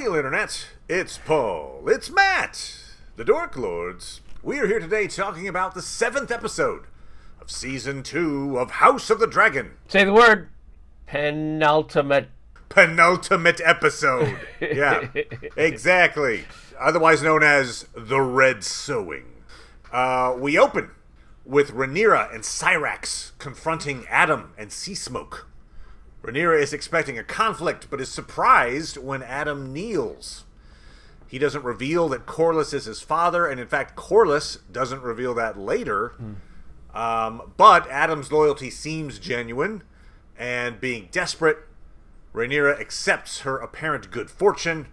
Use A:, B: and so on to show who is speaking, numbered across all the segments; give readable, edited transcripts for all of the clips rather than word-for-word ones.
A: Hail, Internet! It's Paul. It's Matt. The Dork Lords. We are here today talking about the 7th episode of Season 2 of House of the Dragon.
B: Say the word. Penultimate
A: episode. Yeah, exactly. Otherwise known as the Red Sowing. We open with Rhaenyra and Syrax confronting Adam and Seasmoke. Rhaenyra is expecting a conflict, but is surprised when Adam kneels. He doesn't reveal that Corlys is his father, and in fact, Corlys doesn't reveal that later. But Adam's loyalty seems genuine, and being desperate, Rhaenyra accepts her apparent good fortune.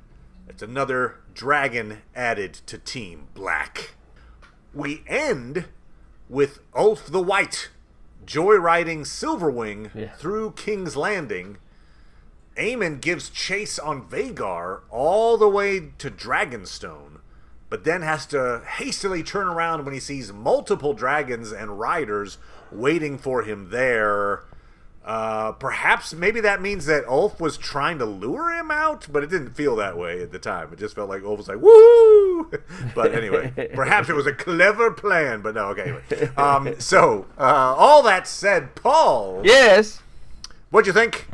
A: It's another dragon added to Team Black. We end with Ulf the White joyriding Silverwing through King's Landing. Aemon gives chase on Vhagar all the way to Dragonstone, but then has to hastily turn around when he sees multiple dragons and riders waiting for him there. Perhaps maybe that means that Ulf was trying to lure him out, but it didn't feel that way at the time. It just felt like Ulf was like, woo! But anyway, perhaps it was a clever plan, but no, okay, anyway. All that said, Paul.
B: Yes?
A: What'd you think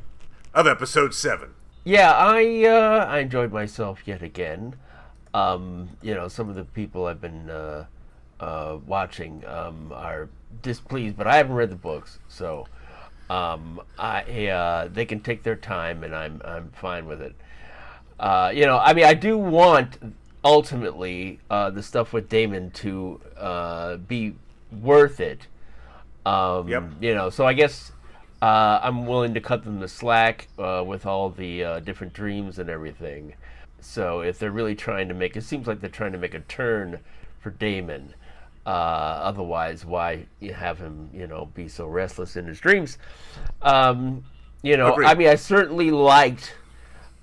A: of episode 7?
B: Yeah, I enjoyed myself yet again. Some of the people I've been watching are displeased, but I haven't read the books, so they can take their time, and I'm fine with it. I do want ultimately the stuff with Daemon to be worth it. So I guess I'm willing to cut them the slack with all the different dreams and everything. So if they're really trying to it seems like they're trying to make a turn for Daemon. Otherwise, why have him, be so restless in his dreams?
A: Agreed.
B: I certainly liked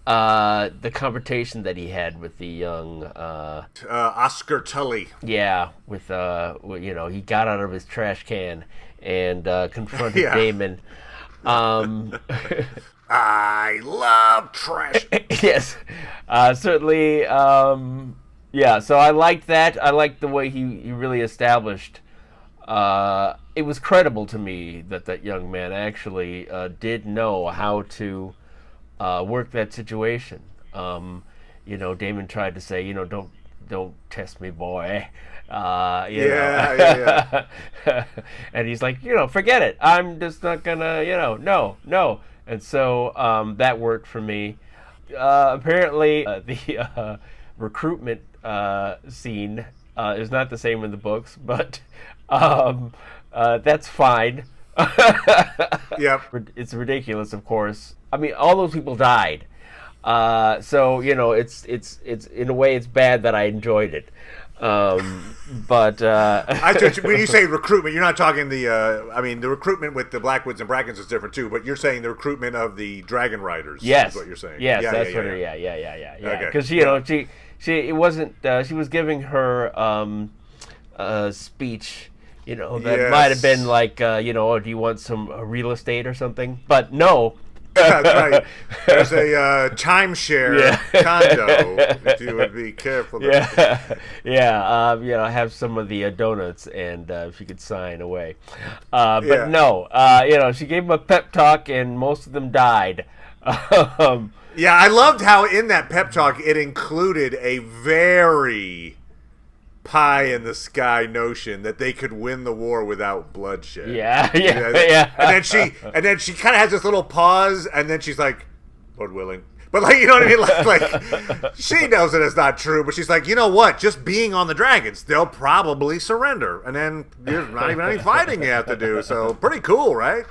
B: the confrontation that he had with the young
A: Oscar Tully.
B: Yeah, with he got out of his trash can and confronted Daemon.
A: I love trash.
B: Yes, certainly. So I liked that. I liked the way he really established. It was credible to me that young man actually did know how to work that situation. Daemon tried to say, don't test me, boy.
A: Yeah.
B: And he's like, forget it. I'm just not gonna, no. And so that worked for me. Apparently, the recruitment scene is not the same in the books, but that's fine.
A: Yep.
B: It's ridiculous, of course. I mean, all those people died. So it's in a way it's bad that I enjoyed it. But
A: when you say recruitment, you're not talking the recruitment with the Blackwoods and Brackens is different too, but you're saying the recruitment of the Dragon Riders.
B: Yes,
A: is what you're saying.
B: Yes, that's what. Because she wasn't. She was giving her speech. That might have been like, do you want some real estate or something? But no.
A: That's right. There's a timeshare condo. If you would be careful.
B: Have some of the donuts, and if you could sign away. No, she gave him a pep talk, and most of them died.
A: Yeah, I loved how in that pep talk it included a very pie-in-the-sky notion that they could win the war without bloodshed.
B: Yeah.
A: And then she kind of has this little pause, and then she's like, Lord willing. But, you know what I mean? Like, she knows that it's not true, but she's like, you know what? Just being on the dragons, they'll probably surrender. And then there's not even any fighting you have to do, so pretty cool, right?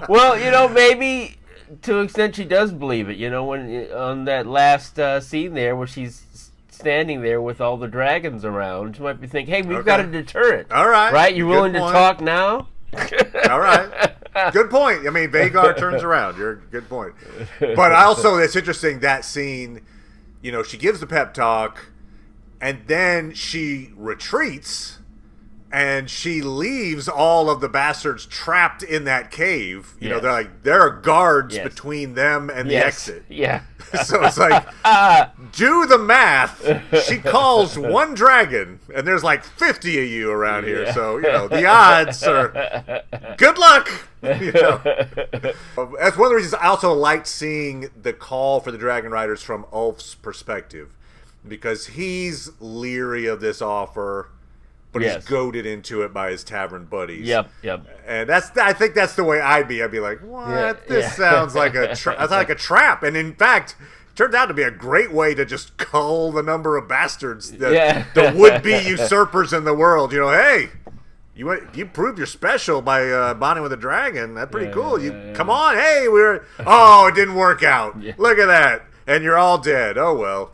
B: Well, maybe to an extent she does believe it, when on that last scene there where she's standing there with all the dragons around, you might be thinking, hey, we've got a deterrent.
A: All right.
B: Right? You willing to talk now?
A: All right. Good point. I mean, Vhagar turns around. Good point. But also, it's interesting, that scene, she gives the pep talk, and then she retreats, and she leaves all of the bastards trapped in that cave. You know,
B: Yes.
A: they're like, there are guards
B: Yes.
A: between them and the
B: Yes.
A: exit.
B: Yeah.
A: So it's like, do the math. She calls one dragon, and there's like 50 of you around here.
B: Yeah.
A: So, you know, the odds are good luck. You know. That's one of the reasons I also liked seeing the call for the Dragon Riders from Ulf's perspective, because he's leery of this offer, but
B: Yes.
A: he's goaded into it by his tavern buddies.
B: Yep.
A: And I think that's the way I'd be. I'd be like, what?
B: Yeah,
A: This
B: yeah.
A: sounds like a trap. And in fact, it turned out to be a great way to just cull the number of bastards, the would-be usurpers in the world. You know, hey, you proved you're special by bonding with a dragon. That's pretty cool. Come on, hey, oh, it didn't work out.
B: Yeah.
A: Look at that. And you're all dead. Oh, well.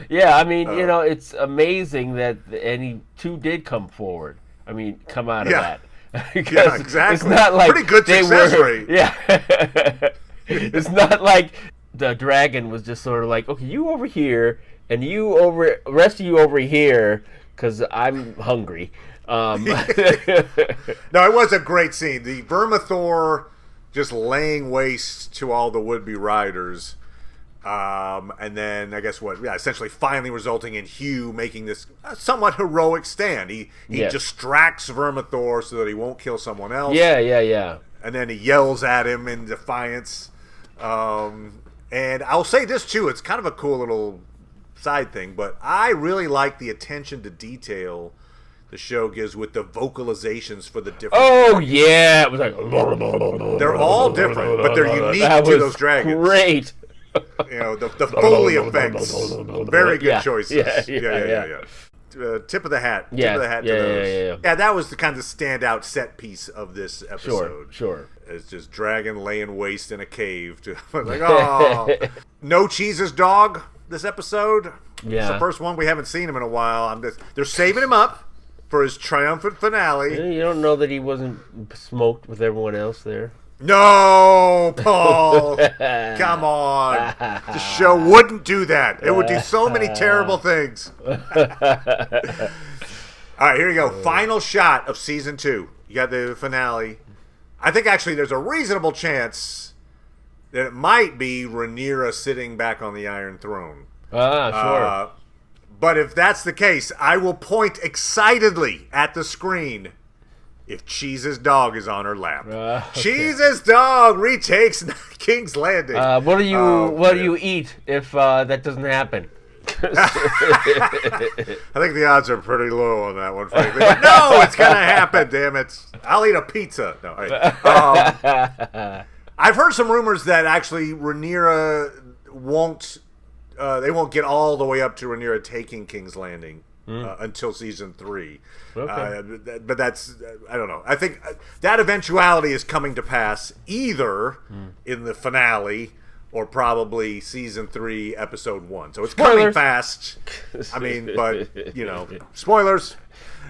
B: Yeah, I mean, you know, it's amazing that any two did come forward. I mean, come out of
A: Yeah.
B: that.
A: Yeah, exactly.
B: It's not like
A: pretty good
B: they
A: success
B: were,
A: rate.
B: Yeah. It's not like the dragon was just sort of like, okay, you over here, and rest of you over here, because I'm hungry.
A: No, it was a great scene. The Vermithor just laying waste to all the would-be riders. And then I guess essentially finally resulting in Hugh making this somewhat heroic stand. He
B: Yes.
A: distracts Vermithor so that he won't kill someone else.
B: Yeah.
A: And then he yells at him in defiance. And I'll say this too, it's kind of a cool little side thing, but I really like the attention to detail the show gives with the vocalizations for the different dragons.
B: Yeah, it was like
A: They're all different, but they're unique to those dragons.
B: Great.
A: You know, the Foley effects. Very good
B: Yeah.
A: choices.
B: Yeah.
A: Tip of the hat.
B: Yeah.
A: Tip of the hat
B: Yeah,
A: to those.
B: yeah.
A: Yeah, that was the kind of standout set piece of this episode.
B: Sure.
A: It's just dragon laying waste in a cave. Like, oh. No Cheese's dog this episode.
B: Yeah.
A: It's the first one we haven't seen him in a while. They're saving him up for his triumphant finale.
B: You don't know that he wasn't smoked with everyone else there?
A: No, Paul. Come on. The show wouldn't do that. It would do so many terrible things. All right, here you go. Final shot of season 2. You got the finale. I think actually there's a reasonable chance that it might be Rhaenyra sitting back on the Iron Throne.
B: Sure.
A: But if that's the case, I will point excitedly at the screen if Cheese's dog is on her lap.
B: Okay.
A: Cheese's dog retakes King's Landing.
B: What do you eat if that doesn't happen?
A: I think the odds are pretty low on that one, frankly. But no, it's going to happen, damn it. I'll eat a pizza. No, I've heard some rumors that actually Rhaenyra won't get all the way up to Rhaenyra taking King's Landing until season 3.
B: Okay.
A: But that's, I don't know. I think that eventuality is coming to pass either in the finale or probably season 3, episode 1. So it's coming fast. I mean, but, you know, spoilers.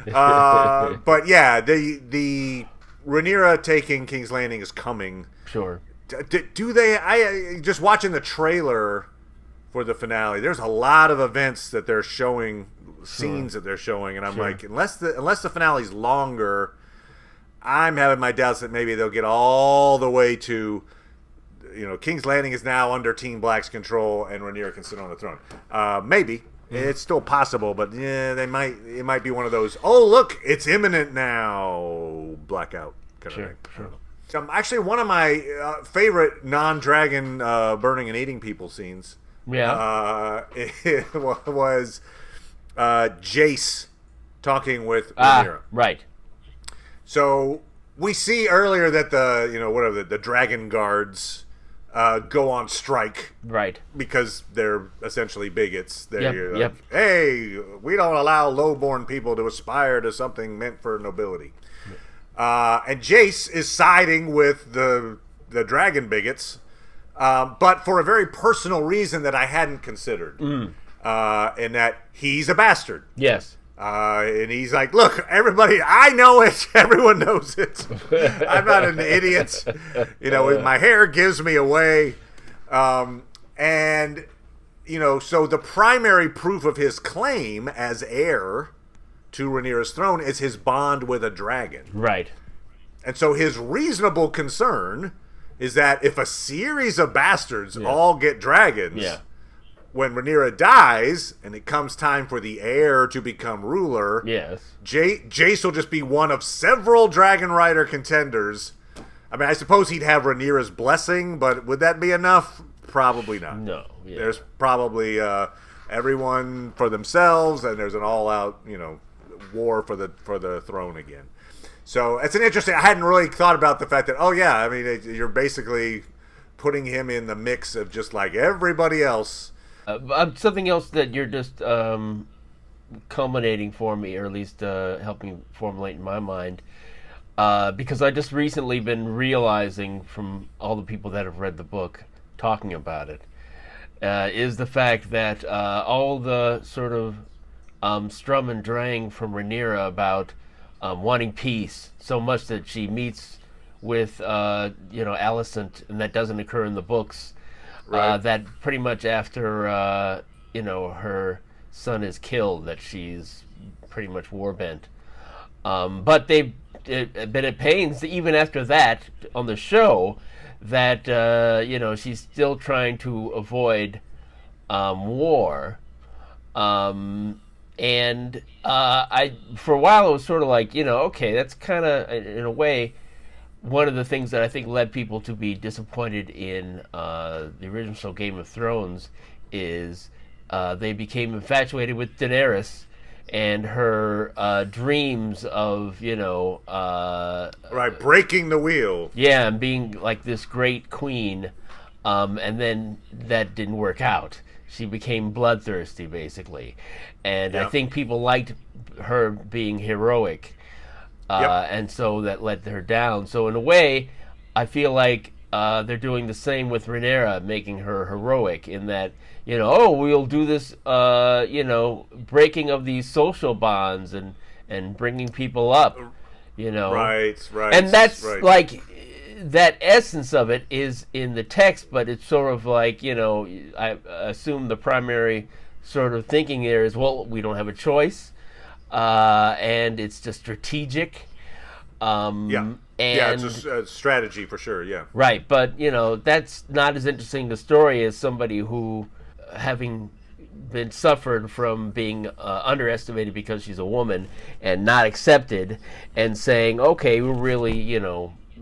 A: But yeah, the Rhaenyra taking King's Landing is coming.
B: Sure.
A: Do they? Just watching the trailer for the finale, there's a lot of events that they're showing, scenes that they're showing, and I'm like, unless the finale's longer, I'm having my doubts that maybe they'll get all the way to, you know, King's Landing is now under Team Black's control, and Rhaenyra can sit on the throne. Maybe. It's still possible, but yeah, it might be one of those, oh, look, it's imminent now, Blackout kind of thing. Sure. Actually, one of my favorite non-dragon burning and eating people scenes it was Jace talking with Rhaenyra.
B: Right.
A: So we see earlier that the dragon guards go on strike,
B: right? Because
A: they're essentially bigots. They're
B: Yep.
A: Hey, we don't allow lowborn people to aspire to something meant for nobility. And Jace is siding with the dragon bigots, but for a very personal reason that I hadn't considered, in that he's a bastard.
B: Yes.
A: And he's like, look, everybody, I know it. Everyone knows it. I'm not an idiot. You know, my hair gives me away. And, you know, so the primary proof of his claim as heir to Rhaenyra's throne is his bond with a dragon.
B: Right.
A: And so his reasonable concern is that if a series of bastards all get dragons, when Rhaenyra dies and it comes time for the heir to become ruler, Jace will just be one of several Dragon Rider contenders. I mean, I suppose he'd have Rhaenyra's blessing, but would that be enough? Probably not.
B: No. Yeah.
A: There's probably everyone for themselves, and there's an all-out, war for the throne again. So it's an interesting. I hadn't really thought about the fact that I mean, you're basically putting him in the mix of just like everybody else.
B: Something else that you're just culminating for me, or at least helping formulate in my mind, because I just recently been realizing from all the people that have read the book talking about it, is the fact that all the sort of strum and drang from Rhaenyra about wanting peace so much that she meets with Allison, and that doesn't occur in the books. Right. That pretty much after her son is killed, that she's pretty much war bent. But they've been at pains even after that on the show that she's still trying to avoid war. And I, for a while, it was sort of like, okay, that's kind of, in a way, one of the things that I think led people to be disappointed in the original Game of Thrones is they became infatuated with Daenerys and her dreams of,
A: breaking the wheel.
B: Yeah, and being like this great queen, and then that didn't work out. She became bloodthirsty, basically. And I think people liked her being heroic. And so that let her down. So in a way, I feel like they're doing the same with Rhaenyra, making her heroic in that, we'll do this, breaking of these social bonds and bringing people up,
A: Right.
B: And that's like... that essence of it is in the text, but it's sort of like, I assume the primary sort of thinking there is, well, we don't have a choice, and it's just strategic. And
A: it's a strategy for sure, yeah.
B: Right, but, that's not as interesting a story as somebody who, having been suffered from being underestimated because she's a woman and not accepted, and saying, okay, we're really,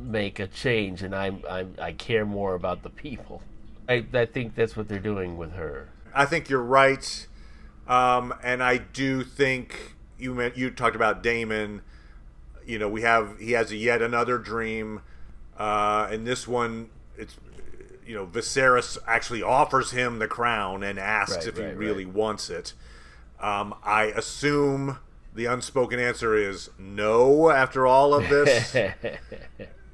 B: make a change, and I care more about the people. I think that's what they're doing with her.
A: I think you're right, and I do think you talked about Daemon. He has yet another dream. In this one, it's Viserys actually offers him the crown and asks if he really wants it. I assume the unspoken answer is no after all of this.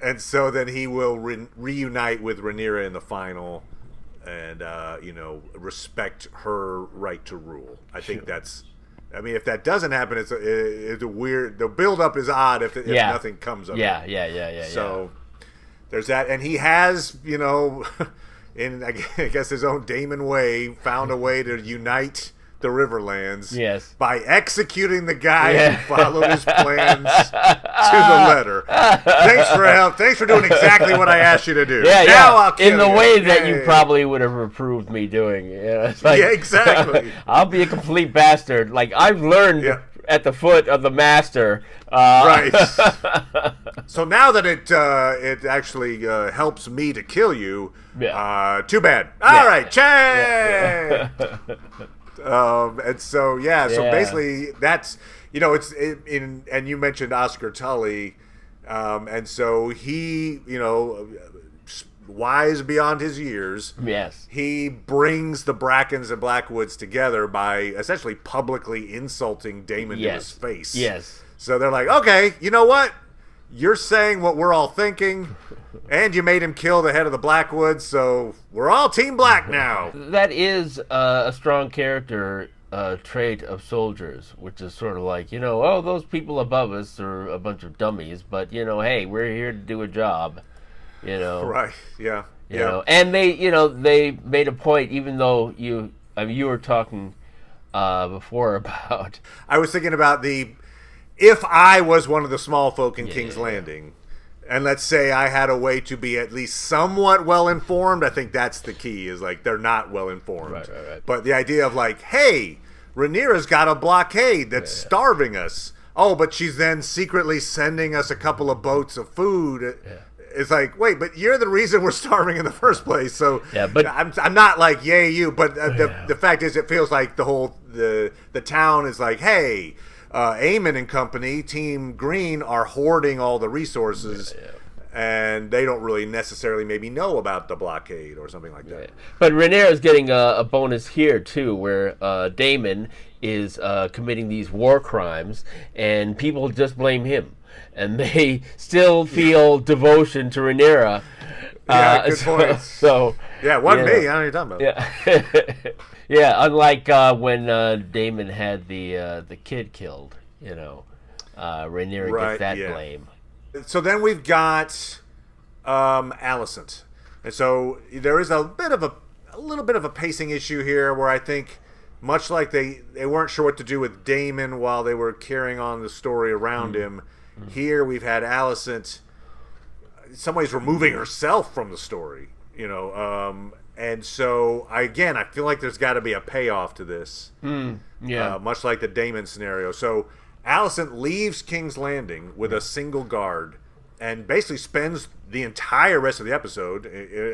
A: And so then he will reunite with Rhaenyra in the final and, respect her right to rule. I think that's... I mean, if that doesn't happen, it's a weird... The build-up is odd if nothing comes of it.
B: Yeah.
A: So there's that. And he has, in, I guess, his own Daemon way, found a way to unite the Riverlands by executing the guy who followed his plans to the letter. Thanks for help. Thanks for doing exactly what I asked you to do. Now I'll kill
B: in the way that you probably would have approved me doing. It's like,
A: exactly.
B: I'll be a complete bastard. Like, I've learned at the foot of the master.
A: Right. So now that it actually helps me to kill you, too bad. All right, Chang! And so so basically that's it's and you mentioned Oscar Tully, and so he wise beyond his years, he brings the Brackens and Blackwoods together by essentially publicly insulting Daemon to his face. So they're like, okay, you know what? You're saying what we're all thinking, and you made him kill the head of the Blackwoods, so we're all Team Black now.
B: That is a strong character trait of soldiers, which is sort of like, those people above us are a bunch of dummies, but, hey, we're here to do a job,
A: Right, yeah.
B: And they made a point, even though you were talking before about...
A: I was thinking about the if I was one of the small folk in King's Landing, and let's say I had a way to be at least somewhat well informed, I think that's the key. Is like they're not well informed.
B: Right.
A: But the idea of like, hey, Rhaenyra's got a blockade that's starving us. Oh, but she's then secretly sending us a couple of boats of food. Yeah. It's like, wait, but you're the reason we're starving in the first place. So
B: but
A: I'm not like, yay, you. But the fact is, it feels like the town is like, hey, Aemon and company, Team Green, are hoarding all the resources. And they don't really necessarily maybe know about the blockade or something like that.
B: Yeah. But Rhaenyra's getting a bonus here, too, where Daemon is committing these war crimes, and people just blame him. And they still feel devotion to Rhaenyra.
A: Yeah, good point.
B: So,
A: yeah, wasn't me. I don't know what you're talking
B: about. Yeah, yeah. Unlike when Daemon had the kid killed, Rhaenyra gets that blame.
A: So then we've got Allison, and so there is a little bit of a pacing issue here, where I think, much like they weren't sure what to do with Daemon while they were carrying on the story around him. Here we've had Allison, in some ways, removing herself from the story, and so I feel like there's got to be a payoff to this, much like the Daemon scenario. So Allison leaves King's Landing with a single guard, and basically spends the entire rest of the episode,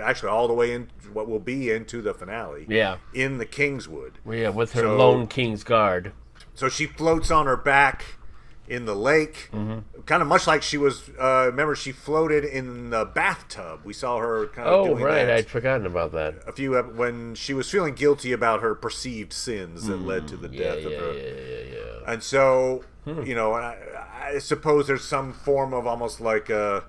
A: actually all the way in what will be into the finale, in the Kingswood.
B: With her lone King's Guard.
A: So she floats on her back in the lake, kind of much like she was. Remember, she floated in the bathtub. We saw her kind of doing that.
B: I'd forgotten about that.
A: When she was feeling guilty about her perceived sins that led to the death of her. And so, I suppose there's some form of almost like a,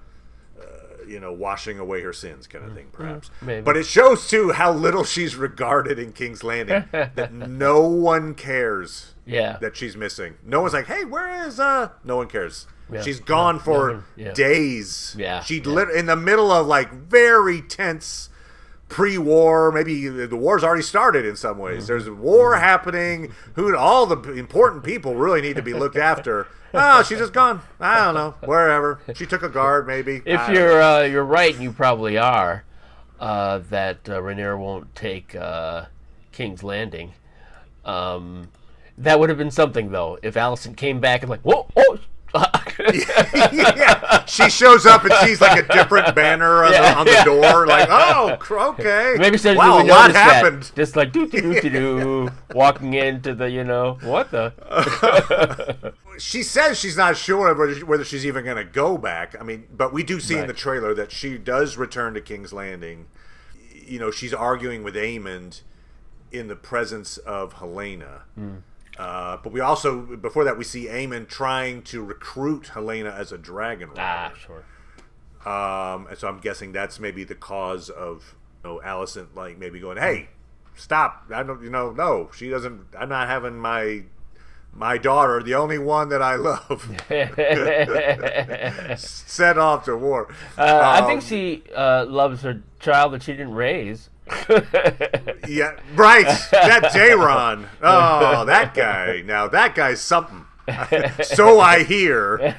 A: washing away her sins kind of thing, perhaps.
B: Maybe.
A: But it shows too how little she's regarded in King's Landing. That no one cares. That she's missing. No one's like, hey, where is no one cares. She's gone for days. In the middle of like very tense pre-war, maybe the war's already started in some ways. There's a war happening. All the important people really need to be looked after. Oh, she's just gone. I don't know, wherever. She took a guard, maybe.
B: If you're right, and you probably are, that Rhaenyra won't take King's Landing. That would have been something, though, if Allison came back and like, whoa, oh.
A: She shows up and sees like a different banner on the door, like, oh, okay.
B: Maybe she
A: wow, a lot happened.
B: That. Just like doo walking into the, what the?
A: She says she's not sure whether she's even going to go back. I mean, but we do see in the trailer that she does return to King's Landing. She's arguing with Aemond in the presence of Helena. But we also, before that, we see Aemon trying to recruit Helena as a dragon rider.
B: Sure.
A: And so I'm guessing that's maybe the cause of Allison like maybe going, hey, stop! I don't, no, she doesn't. I'm not having my daughter, the only one that I love, set off to war.
B: I think she loves her child that she didn't raise.
A: Yeah, right. That J-Ron. Oh, that guy. Now that guy's something. So I hear.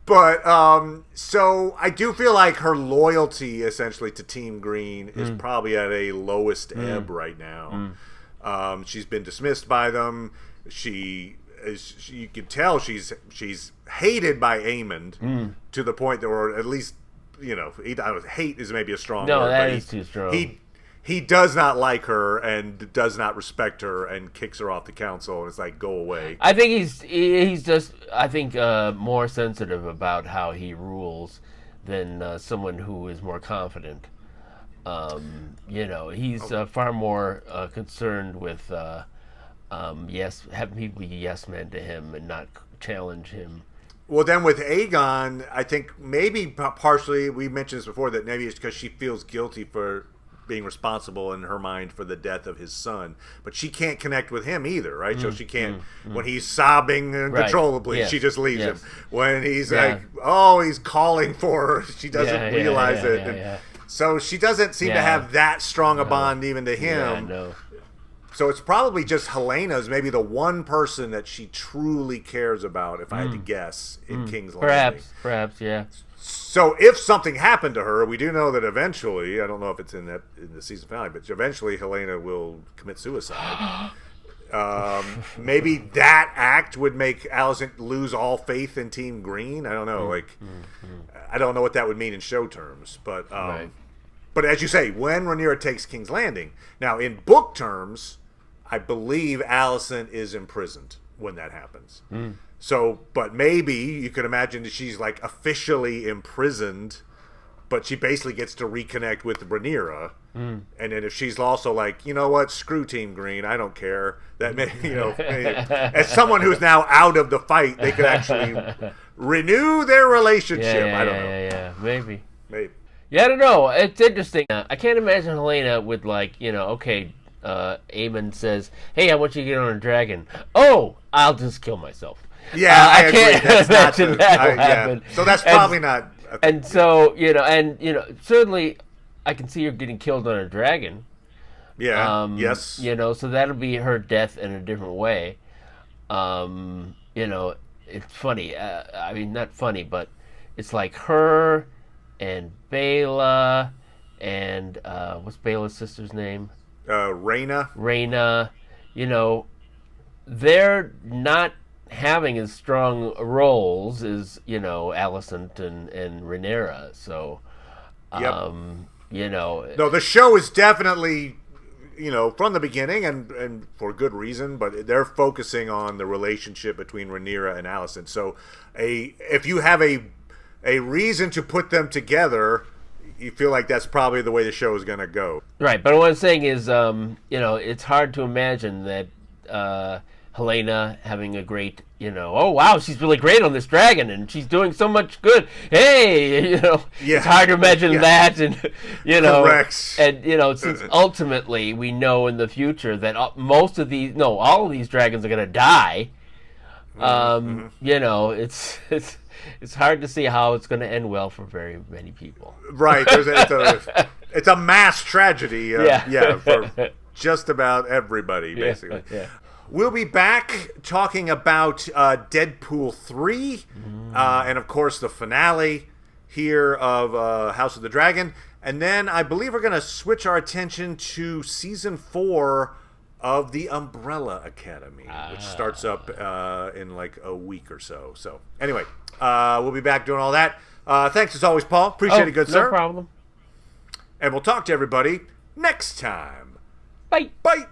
A: But so I do feel like her loyalty, essentially, to Team Green is probably at a lowest ebb right now. She's been dismissed by them. You can tell she's hated by Aemond to the point that, or at least. Hate is maybe a strong word.
B: No, that is too strong.
A: He does not like her and does not respect her and kicks her off the council and it's like, go away.
B: I think he's just more sensitive about how he rules than someone who is more confident. He's far more concerned with having people be yes men to him and not challenge him.
A: Well, then with Aegon, I think maybe partially, we mentioned this before, that maybe it's because she feels guilty for being responsible in her mind for the death of his son. But she can't connect with him either, right? So she can't, when he's sobbing uncontrollably, she just leaves him. When he's like, oh, he's calling for her, she doesn't realize it. So she doesn't seem to have that strong a bond even to him. So it's probably just Helena's maybe the one person that she truly cares about, if I had to guess, in King's Landing.
B: Perhaps, yeah.
A: So if something happened to her, we do know that eventually, I don't know if it's in the season finale, but eventually Helena will commit suicide. Maybe that act would make Allison lose all faith in Team Green. I don't know. I don't know what that would mean in show terms, but
B: Right.
A: But as you say, when Rhaenyra takes King's Landing, now in book terms, I believe Allison is imprisoned when that happens. So, but maybe you could imagine that she's like officially imprisoned, but she basically gets to reconnect with Rhaenyra. And then if she's also like, you know what, screw Team Green, I don't care. That may, as someone who's now out of the fight, they could actually renew their relationship. I don't know.
B: Yeah, maybe.
A: Maybe.
B: Yeah, I don't know. It's interesting. I can't imagine Helena with okay, Aemon says, "Hey, I want you to get on a dragon." Oh, I'll just kill myself.
A: Yeah, I agree.
B: Can't imagine that will happen.
A: So that's probably not.
B: And so certainly, I can see her getting killed on a dragon.
A: Yeah. Yes.
B: So that'll be her death in a different way. It's funny. I mean, not funny, but it's like her and Bela and what's Bela's sister's name?
A: Rhaena.
B: Rhaena. They're not having as strong roles as Allison and Rhaenyra. So,
A: No, the show is definitely, from the beginning and for good reason, but they're focusing on the relationship between Rhaenyra and Allison. So, if you have a reason to put them together, you feel like that's probably the way the show is going to go.
B: Right, but what I'm saying is, it's hard to imagine that Helena having a great, oh wow, she's really great on this dragon and she's doing so much good. Hey, it's hard to imagine that, and
A: Correct.
B: And since ultimately we know in the future that all of these dragons are going to die. It's hard to see how it's going to end well for very many people.
A: Right, it's a mass tragedy. For just about everybody, basically.
B: Yeah.
A: We'll be back talking about Deadpool 3, and of course the finale here of House of the Dragon. And then I believe we're going to switch our attention to Season 4 of The Umbrella Academy, which starts up in like a week or so. So anyway, we'll be back doing all that. Thanks as always, Paul. Appreciate it, good sir.
B: No problem.
A: And we'll talk to everybody next time.
B: Bye.
A: Bye.